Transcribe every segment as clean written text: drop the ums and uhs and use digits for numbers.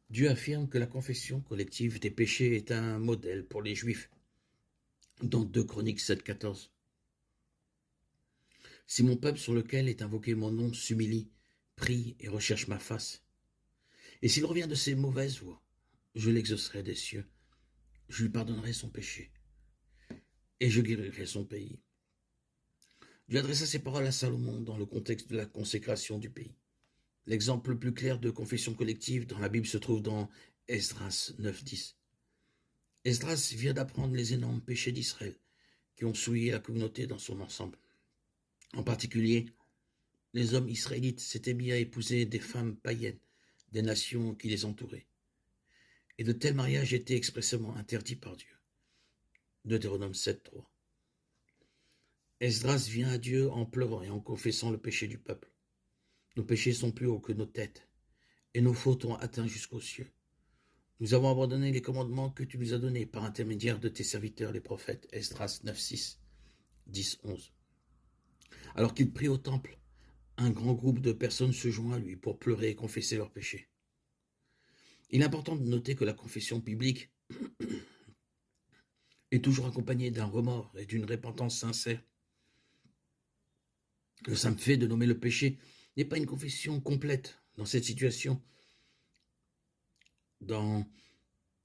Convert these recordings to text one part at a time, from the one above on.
Dieu affirme que la confession collective des péchés est un modèle pour les Juifs, dans 2 Chroniques 7,14. Si mon peuple sur lequel est invoqué mon nom s'humilie, prie et recherche ma face, et s'il revient de ses mauvaises voies, je l'exaucerai des cieux, je lui pardonnerai son péché, et je guérirai son pays. Dieu adressa ces paroles à Salomon dans le contexte de la consécration du pays. L'exemple le plus clair de confession collective dans la Bible se trouve dans Esdras 9,10. Esdras vient d'apprendre les énormes péchés d'Israël qui ont souillé la communauté dans son ensemble. En particulier, les hommes israélites s'étaient mis à épouser des femmes païennes des nations qui les entouraient. Et de tels mariages étaient expressément interdits par Dieu. Deutéronome 7,3. Esdras vient à Dieu en pleurant et en confessant le péché du peuple. Nos péchés sont plus hauts que nos têtes, et nos fautes ont atteint jusqu'aux cieux. Nous avons abandonné les commandements que tu nous as donnés par intermédiaire de tes serviteurs les prophètes. Esdras 9,6, 10,11. Alors qu'il prie au temple, un grand groupe de personnes se joint à lui pour pleurer et confesser leurs péchés. Il est important de noter que la confession biblique est toujours accompagnée d'un remords et d'une repentance sincère. Le simple fait de nommer le péché n'est pas une confession complète. Dans cette situation, dans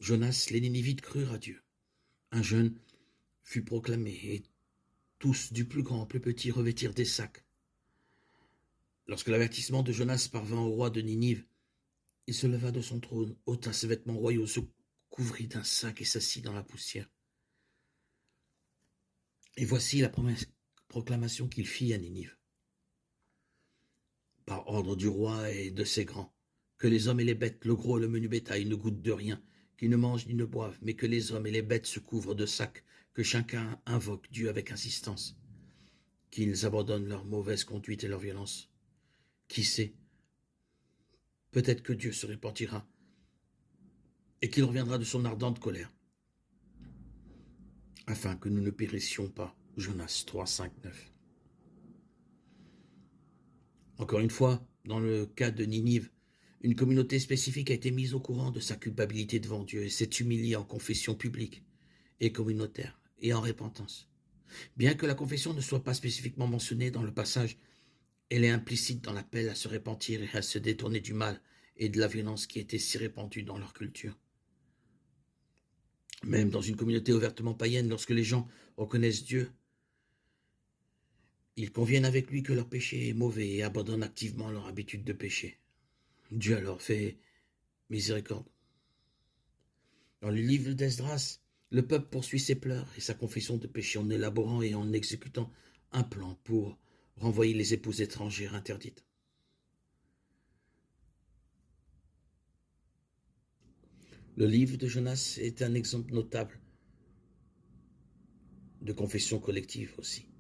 Jonas, les Ninivites crurent à Dieu. Un jeûne fut proclamé et tous, du plus grand au plus petit, revêtirent des sacs. Lorsque l'avertissement de Jonas parvint au roi de Ninive, il se leva de son trône, ôta ses vêtements royaux, se couvrit d'un sac et s'assit dans la poussière. Et voici la proclamation qu'il fit à Ninive. Par ordre du roi et de ses grands, que les hommes et les bêtes, le gros et le menu bétail, ne goûtent de rien, qu'ils ne mangent ni ne boivent, mais que les hommes et les bêtes se couvrent de sacs, que chacun invoque Dieu avec insistance, qu'ils abandonnent leur mauvaise conduite et leur violence. Qui sait, peut-être que Dieu se repentira et qu'il reviendra de son ardente colère, afin que nous ne périssions pas. Jonas 3, 5, 9. Encore une fois, dans le cas de Ninive, une communauté spécifique a été mise au courant de sa culpabilité devant Dieu et s'est humiliée en confession publique et communautaire et en repentance. Bien que la confession ne soit pas spécifiquement mentionnée dans le passage, elle est implicite dans l'appel à se repentir et à se détourner du mal et de la violence qui était si répandue dans leur culture. Même dans une communauté ouvertement païenne, lorsque les gens reconnaissent Dieu, ils conviennent avec lui que leur péché est mauvais et abandonnent activement leur habitude de péché. Dieu alors fait miséricorde. Dans le livre d'Esdras, le peuple poursuit ses pleurs et sa confession de péché en élaborant et en exécutant un plan pour renvoyer les épouses étrangères interdites. Le livre de Jonas est un exemple notable de confession collective aussi.